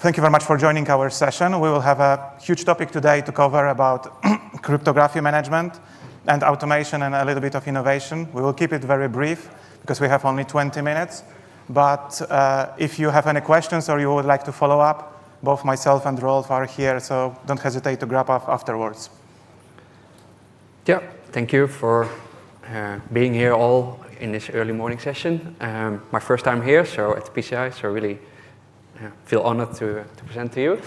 Thank you very much for joining our session. We will have a huge topic today to cover about cryptography management and automation and a little bit of innovation. We will keep it very brief because we have only 20 minutes. But if you have any questions or you would like to follow up, both myself and Rolf are here, so don't hesitate to grab up afterwards. Yeah, thank you for being here all in this early morning session. My first time here, so at PCI, so really feel honored to present to you.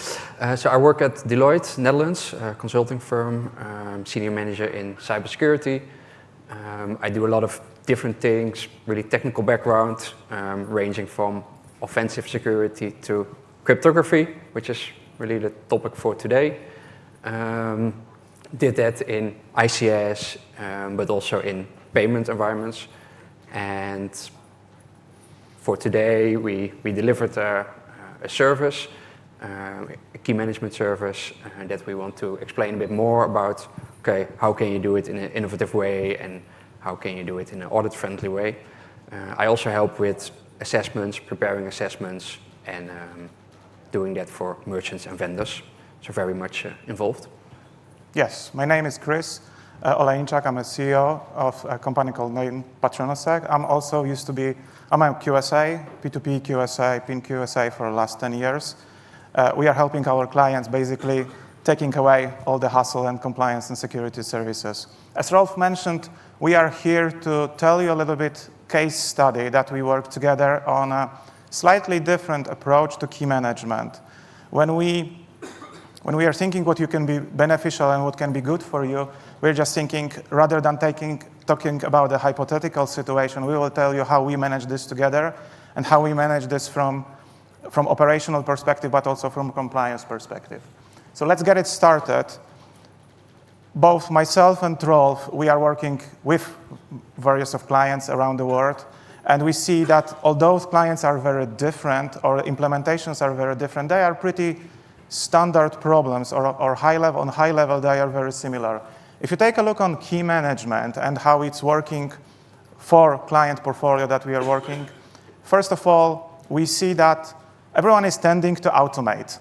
So I work at Deloitte, Netherlands, a consulting firm, senior manager in cybersecurity. I do a lot of different things, really technical background, ranging from offensive security to cryptography, which is really the topic for today. Did that in ICS, but also in payment environments. And for today, we delivered a service, a key management service that we want to explain a bit more about, okay, how can you do it in an innovative way and how can you do it in an audit-friendly way. I also help with assessments, preparing assessments, and doing that for merchants and vendors, so very much involved. Yes, my name is Kris. Olejniczak. I'm a CEO of a company called Patronusec. I'm a QSA, P2P QSA, PIN QSA for the last 10 years. We are helping our clients basically taking away all the hassle and compliance and security services. As Rolf mentioned, we are here to tell you a little bit case study that we work together on a slightly different approach to key management. When we are thinking what you can be beneficial and what can be good for you, we're just thinking, rather than talking about a hypothetical situation, we will tell you how we manage this together and how we manage this from operational perspective, but also from compliance perspective. So let's get it started. Both myself and Rolf, we are working with various of clients around the world, and we see that although clients are very different or implementations are very different, they are pretty standard problems or on high level they are very similar. If you take a look on key management and how it's working for client portfolio that we are working, first of all, we see that everyone is tending to automate.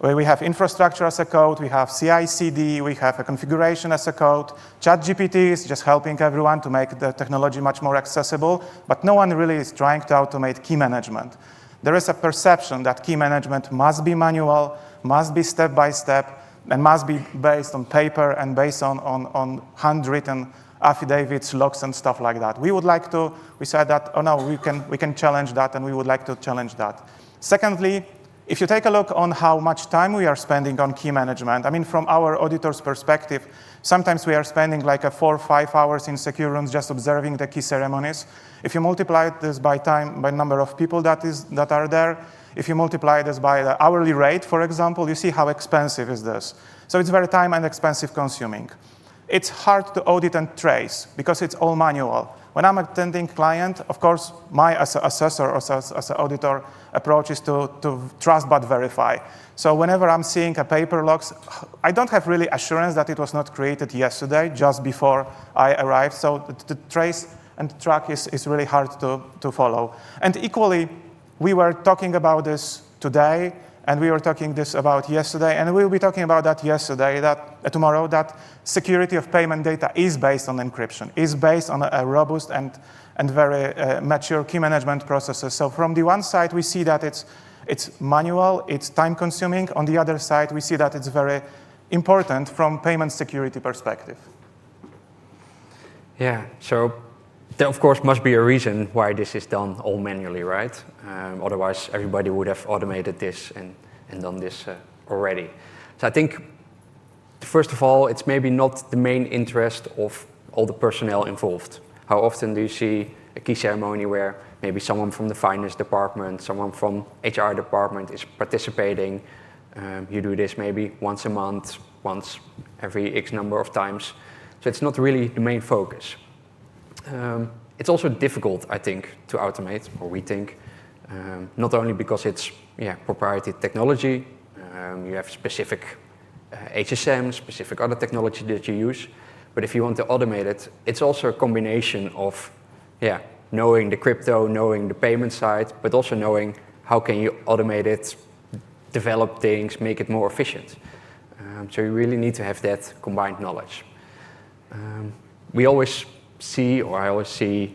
We have infrastructure as a code, we have CI/CD, we have a configuration as a code. ChatGPT is just helping everyone to make the technology much more accessible, but no one really is trying to automate key management. There is a perception that key management must be manual, must be step by step, and must be based on paper and based on handwritten affidavits, logs, and stuff like that. We said that, oh no, we can challenge that, and we would like to challenge that. Secondly, if you take a look on how much time we are spending on key management, I mean, from our auditor's perspective, sometimes we are spending like 4 or 5 hours in secure rooms just observing the key ceremonies. If you multiply this by number of people that are there, if you multiply this by the hourly rate, for example, you see how expensive is this. So it's very time and expensive consuming. It's hard to audit and trace because it's all manual. When I'm attending client, of course, my as an assessor or as an auditor approach is to trust but verify. So whenever I'm seeing a paper logs, I don't have really assurance that it was not created yesterday, just before I arrived. So the trace and track is really hard to follow. And equally, we were talking about this today, and we were talking this about yesterday, and we'll be talking about that tomorrow, that security of payment data is based on encryption, is based on a robust and very mature key management processes. So from the one side, we see that it's manual, it's time-consuming. On the other side, we see that it's very important from payment security perspective. Yeah, so there, of course, must be a reason why this is done all manually, right? Otherwise, everybody would have automated this and done this already. So I think, first of all, it's maybe not the main interest of all the personnel involved. How often do you see a key ceremony where maybe someone from the finance department, someone from HR department is participating? You do this maybe once a month, once every X number of times. So it's not really the main focus. It's also difficult, I think, to automate, or we think, not only because it's proprietary technology, you have specific HSM, specific other technology that you use, but if you want to automate it, it's also a combination of knowing the crypto, knowing the payment side, but also knowing how can you automate it develop things, make it more efficient. So you really need to have that combined knowledge. We always see, or I always see,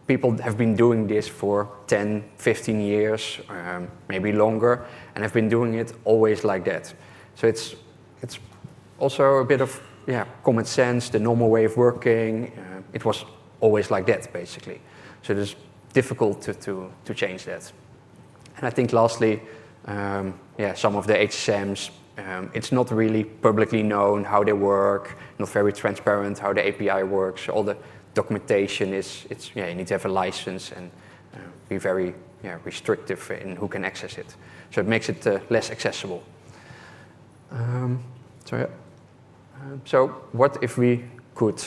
people have been doing this for 10, 15 years, maybe longer, and have been doing it always like that. So it's also a bit of common sense, the normal way of working. It was always like that, basically. So it's difficult to change that. And I think lastly, some of the HSMs, it's not really publicly known how they work, not very transparent how the API works. All the documentation you need to have a license and be very restrictive in who can access it. So it makes it less accessible. So what if we could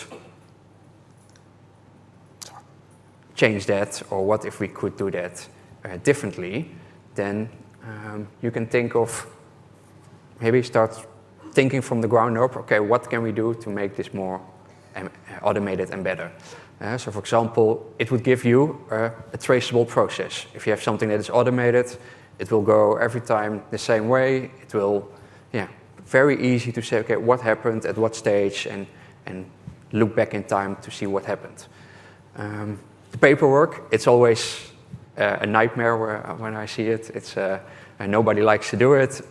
change that, or what if we could do that differently? Then you can think of, maybe start thinking from the ground up, okay, what can we do to make this more automated and better? So for example, it would give you a traceable process. If you have something that is automated, it will go every time the same way. It will, very easy to say, okay, what happened at what stage, and look back in time to see what happened. The paperwork, it's always a nightmare when I see it. It's nobody likes to do it.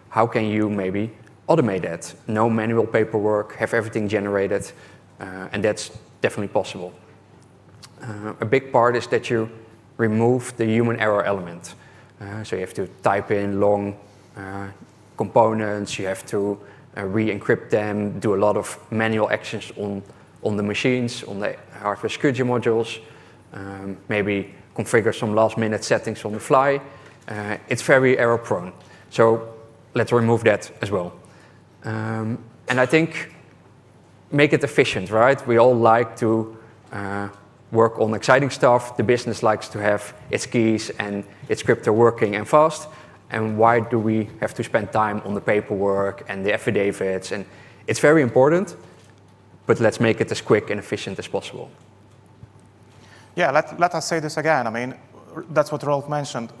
How can you maybe automate that? No manual paperwork, have everything generated, and that's definitely possible. A big part is that you remove the human error element. So you have to type in long components, you have to re-encrypt them, do a lot of manual actions on the machines, on the hardware security modules, maybe configure some last-minute settings on the fly. It's very error-prone. So let's remove that as well. And I think make it efficient, right? We all like to work on exciting stuff. The business likes to have its keys and its crypto working and fast. And why do we have to spend time on the paperwork and the affidavits? And it's very important, but let's make it as quick and efficient as possible. Yeah, let us say this again. I mean, that's what Rolf mentioned.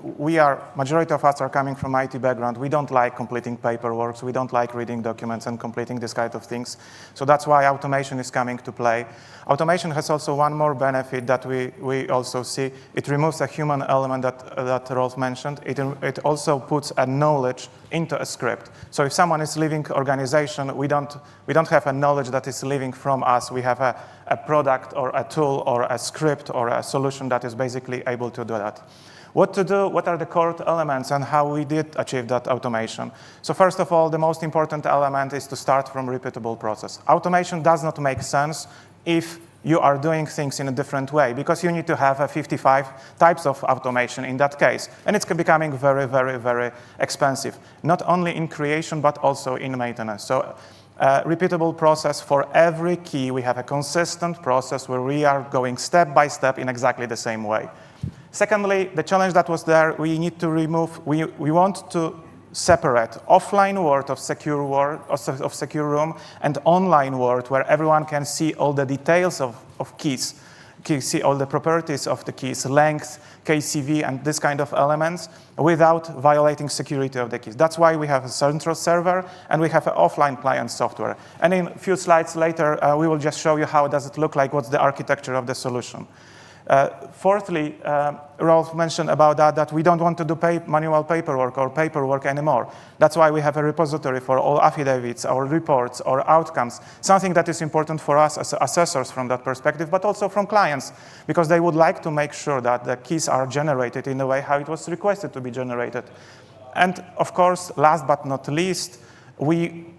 Majority of us are coming from IT background. We don't like completing paperwork. So we don't like reading documents and completing this kind of things. So that's why automation is coming to play. Automation has also one more benefit that we also see. It removes a human element that Rolf mentioned. It also puts a knowledge into a script. So if someone is leaving organization, we don't have a knowledge that is leaving from us. We have a product or a tool or a script or a solution that is basically able to do that. What to do, what are the core elements, and how we did achieve that automation? So first of all, the most important element is to start from repeatable process. Automation does not make sense if you are doing things in a different way, because you need to have 55 types of automation in that case. And it's becoming very, very, very expensive, not only in creation, but also in maintenance. So repeatable process for every key. We have a consistent process where we are going step by step in exactly the same way. Secondly, the challenge that was there, we need to remove, we want to separate offline world of secure room and online world where everyone can see all the details of keys, see all the properties of the keys, length, KCV, and this kind of elements without violating security of the keys. That's why we have a central server and we have an offline client software. And in a few slides later, we will just show you how does it look like, what's the architecture of the solution. Fourthly, Rolf mentioned about that we don't want to do manual paperwork anymore. That's why we have a repository for all affidavits, our reports, or outcomes, something that is important for us as assessors from that perspective, but also from clients, because they would like to make sure that the keys are generated in the way how it was requested to be generated. And of course, last but not least,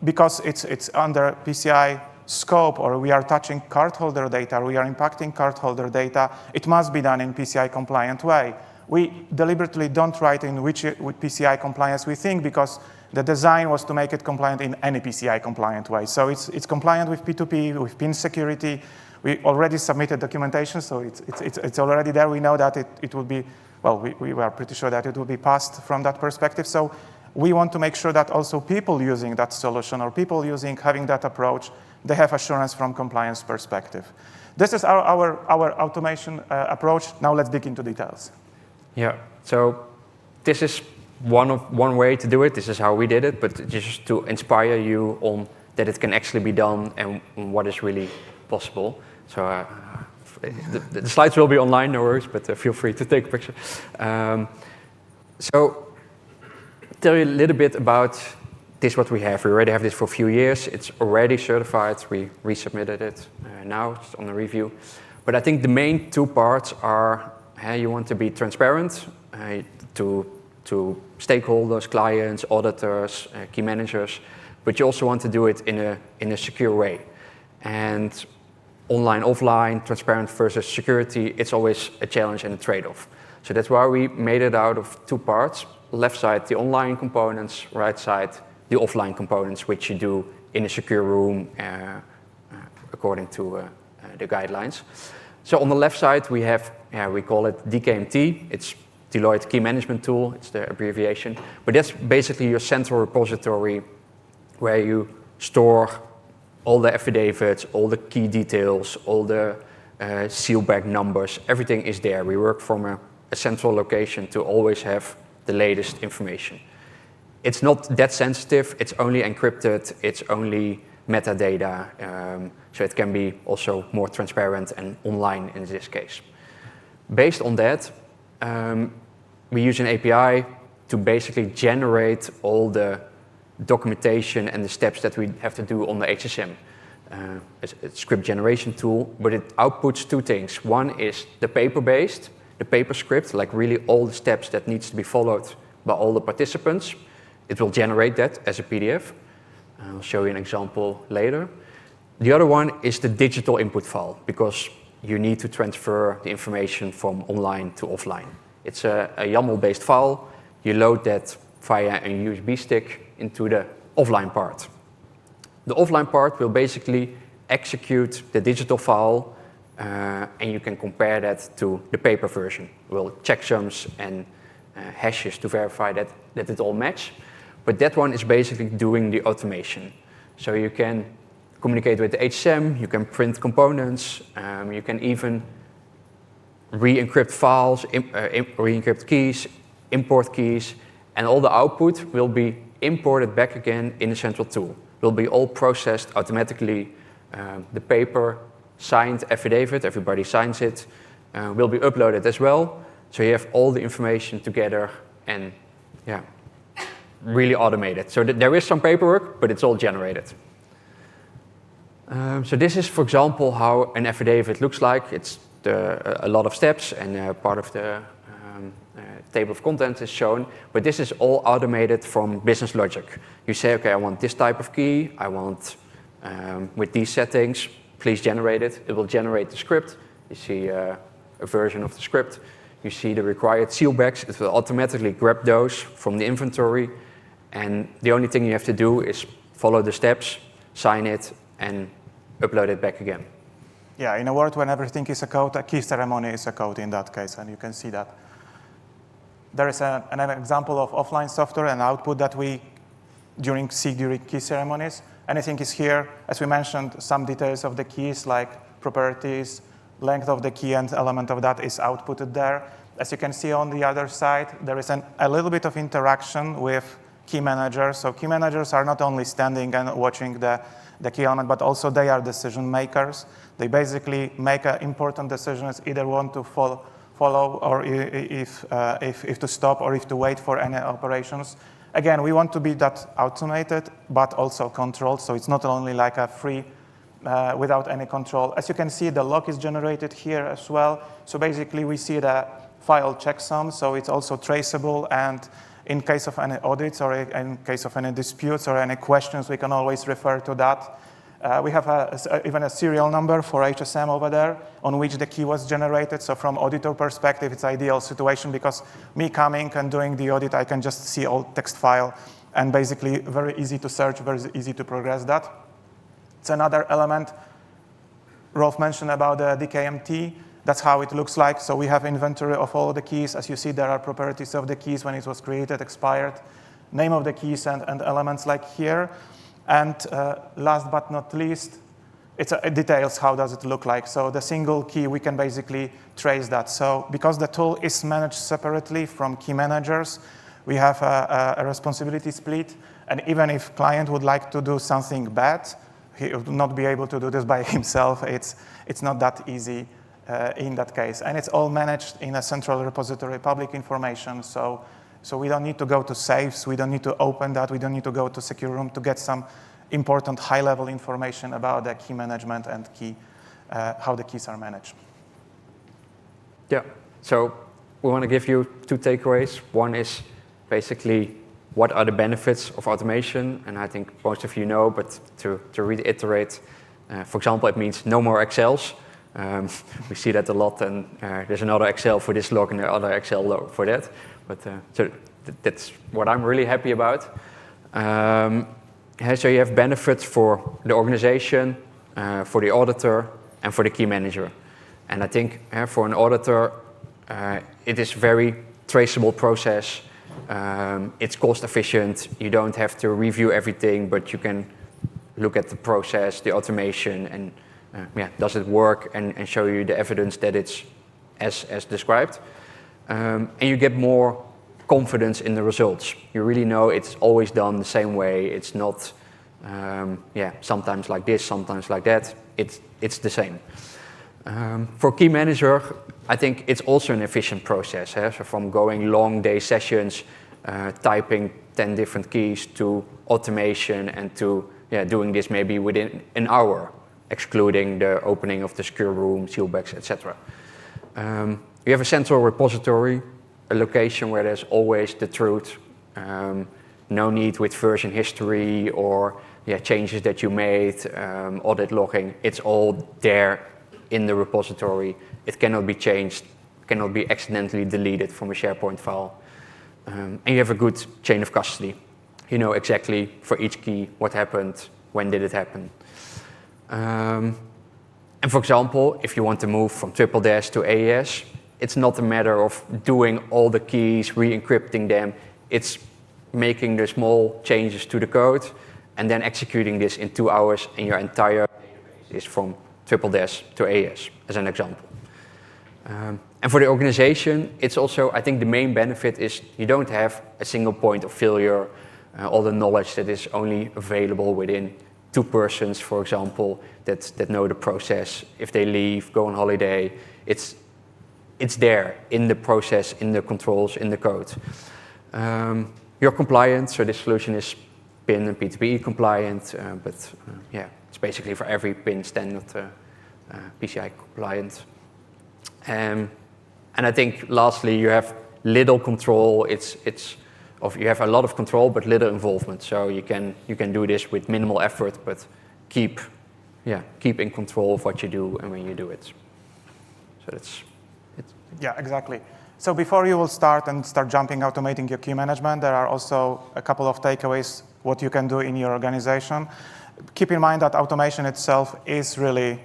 because it's under PCI scope, or we are touching cardholder data, we are impacting cardholder data, it must be done in PCI compliant way. We deliberately don't write in which PCI compliance we think, because the design was to make it compliant in any PCI compliant way. So it's compliant with P2P, with PIN security. We already submitted documentation, so it's already there. We know that it will be, well, we were pretty sure that it will be passed from that perspective. So we want to make sure that also people using that solution or people having that approach, they have assurance from compliance perspective. This is our automation approach. Now let's dig into details. Yeah, so this is one way to do it. This is how we did it, but just to inspire you on that it can actually be done and what is really possible. So the slides will be online, no worries, but feel free to take a picture. So tell you a little bit about this, what we have. We already have this for a few years. It's already certified. We resubmitted it now, it's on the review. But I think the main two parts are you want to be transparent to stakeholders, clients, auditors, key managers, but you also want to do it in a secure way. And online, offline, transparent versus security, it's always a challenge and a trade-off. So that's why we made it out of two parts. Left side, the online components, right side, the offline components, which you do in a secure room according to the guidelines. So on the left side, we have, we call it DKMT. It's Deloitte Key Management Tool. It's the abbreviation. But that's basically your central repository where you store all the affidavits, all the key details, all the sealback numbers. Everything is there. We work from a central location to always have the latest information. It's not that sensitive. It's only encrypted. It's only metadata. So it can be also more transparent and online in this case. Based on that, we use an API to basically generate all the documentation and the steps that we have to do on the HSM. It's a script generation tool, but it outputs two things. One is the paper-based, the paper script, like really all the steps that needs to be followed by all the participants. It will generate that as a PDF. I'll show you an example later. The other one is the digital input file, because you need to transfer the information from online to offline. It's a YAML-based file. You load that via a USB stick into the offline part. The offline part will basically execute the digital file, and you can compare that to the paper version. We'll checksums and hashes to verify that it all match. But that one is basically doing the automation. So you can communicate with the HSM, you can print components, you can even re-encrypt files, re-encrypt keys, import keys, and all the output will be imported back again in the central tool. Will be all processed automatically. The paper signed affidavit, everybody signs it, will be uploaded as well. So you have all the information together and really automated. So there is some paperwork, but it's all generated. So this is, for example, how an affidavit looks like. It's a lot of steps, and part of the table of contents is shown, but this is all automated from business logic. You say, okay, I want this type of key, I want with these settings, please generate it. It will generate the script. You see a version of the script. You see the required sealbacks. It will automatically grab those from the inventory, and the only thing you have to do is follow the steps, sign it, and upload it back again. Yeah, in a world when everything is a code, a key ceremony is a code in that case, and you can see that. There is an example of offline software and output that we during key ceremonies. Anything is here. As we mentioned, some details of the keys like properties, length of the key and element of that is outputted there. As you can see on the other side, there is a little bit of interaction with key managers. So key managers are not only standing and watching the key element, but also they are decision makers. They basically make important decisions, either want to follow or if to stop or if to wait for any operations. Again, we want to be that automated, but also controlled. So it's not only like a free without any control. As you can see, the log is generated here as well. So basically, we see the file checksum. So it's also traceable. And in case of any audits or in case of any disputes or any questions, we can always refer to that. We have even a serial number for HSM over there on which the key was generated. So from auditor perspective, it's ideal situation because me coming and doing the audit, I can just see all text file and basically very easy to search, very easy to progress that. It's another element Rolf mentioned about the DKMT. That's how it looks like. So we have inventory of all the keys. As you see, there are properties of the keys when it was created, expired, name of the keys and elements like here. And last but not least, it details how does it look like. So the single key, we can basically trace that. So because the tool is managed separately from key managers, We have a responsibility split, and even if client would like to do something bad, he would not be able to do this by himself. It's not that easy in that case. And it's all managed in a central repository, public information, so we don't need to go to safes, we don't need to open that, we don't need to go to secure room to get some important high-level information about the key management and how the keys are managed. Yeah, so we want to give you 2 takeaways. One is basically what are the benefits of automation, and I think most of you know, but to reiterate, for example, it means no more Excels. We see that a lot, and there's another Excel for this log and another Excel log for that. But so that's what I'm really happy about. So you have benefits for the organization, for the auditor, and for the key manager. And I think for an auditor, it is a very traceable process. It's cost efficient. You don't have to review everything, but you can look at the process, the automation, and does it work, and show you the evidence that it's as described. And you get more confidence in the results. You really know it's always done the same way. It's not, sometimes like this, sometimes like that. It's the same. For key manager, I think it's also an efficient process. So from going long day sessions, typing 10 different keys, to automation, and to doing this maybe within an hour, excluding the opening of the secure room, sealbacks, etc. You have a central repository, a location where there's always the truth. No need with version history or changes that you made, audit logging. It's all there in the repository. It cannot be changed, cannot be accidentally deleted from a SharePoint file. And you have a good chain of custody. You know exactly for each key what happened, when did it happen. And for example, if you want to move from triple dash to AES, it's not a matter of doing all the keys, re-encrypting them. It's making the small changes to the code and then executing this in 2 hours, and your entire database is from triple dash to AES, as an example. And for the organization, it's also, I think the main benefit is you don't have a single point of failure, all the knowledge that is only available within 2 persons, for example, that know the process. If they leave, go on holiday, it's there in the process, in the controls, in the code. You're compliant, so this solution is PIN and P2PE compliant, it's basically for every PIN standard PCI compliant. And I think lastly, you have little control. You have a lot of control, but little involvement. So you can do this with minimal effort, but keep in control of what you do and when you do it. So that's it. Yeah, exactly. So before you will start jumping automating your key management, there are also a couple of takeaways what you can do in your organization. Keep in mind that automation itself is really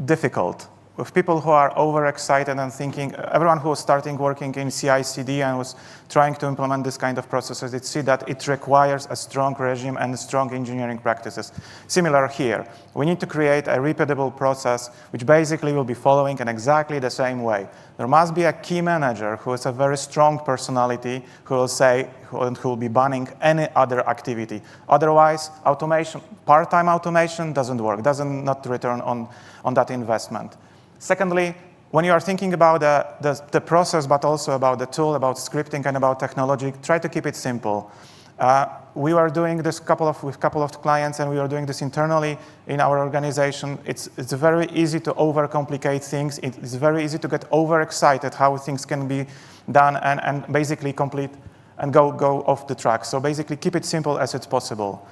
difficult. With people who are overexcited and thinking, everyone who was starting working in CI/CD and was trying to implement this kind of processes, they see that it requires a strong regime and strong engineering practices. Similar here. We need to create a repeatable process which basically will be following in exactly the same way. There must be a key manager who is a very strong personality who will say, who will be banning any other activity. Otherwise, automation, part-time automation doesn't work, not return on that investment. Secondly, when you are thinking about the process, but also about the tool, about scripting, and about technology, try to keep it simple. We were doing this with a couple of clients, and we are doing this internally in our organization. It's very easy to overcomplicate things. It's very easy to get overexcited how things can be done and basically complete and go off the track. So basically, keep it simple as it's possible.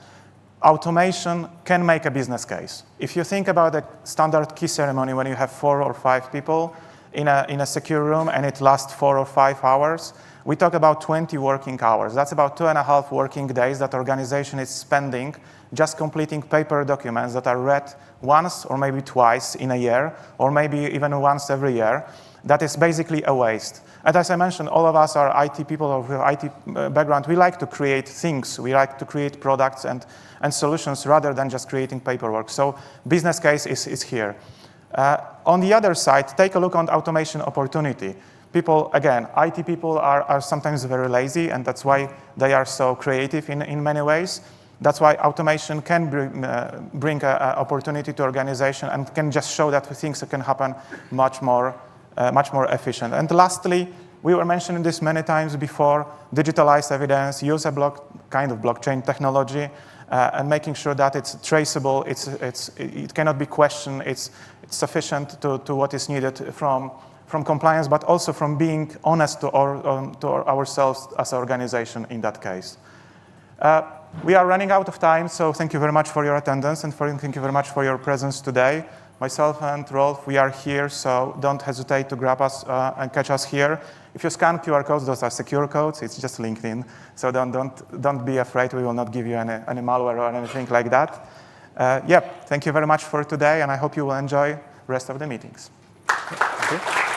Automation can make a business case. If you think about a standard key ceremony when you have 4 or 5 people in a secure room and it lasts 4 or 5 hours, we talk about 20 working hours. That's about 2.5 working days that organization is spending just completing paper documents that are read once or maybe twice in a year, or maybe even once every year. That is basically a waste. And as I mentioned, all of us are IT people or IT background. We like to create things. We like to create products and solutions rather than just creating paperwork. So business case is here. On the other side, take a look on automation opportunity. People, again, IT people are sometimes very lazy, and that's why they are so creative in many ways. That's why automation can bring an opportunity to organization and can just show that things can happen much more efficient. And lastly, we were mentioning this many times before, digitalized evidence, use a kind of blockchain technology, and making sure that it's traceable, it cannot be questioned, it's sufficient to what is needed from compliance, but also from being honest to ourselves as an organization in that case. We are running out of time, so thank you very much for your attendance and thank you very much for your presence today. Myself and Rolf, we are here, so don't hesitate to grab us and catch us here. If you scan QR codes, those are secure codes. It's just LinkedIn, so don't be afraid. We will not give you any malware or anything like that. Thank you very much for today, and I hope you will enjoy the rest of the meetings. Thank you.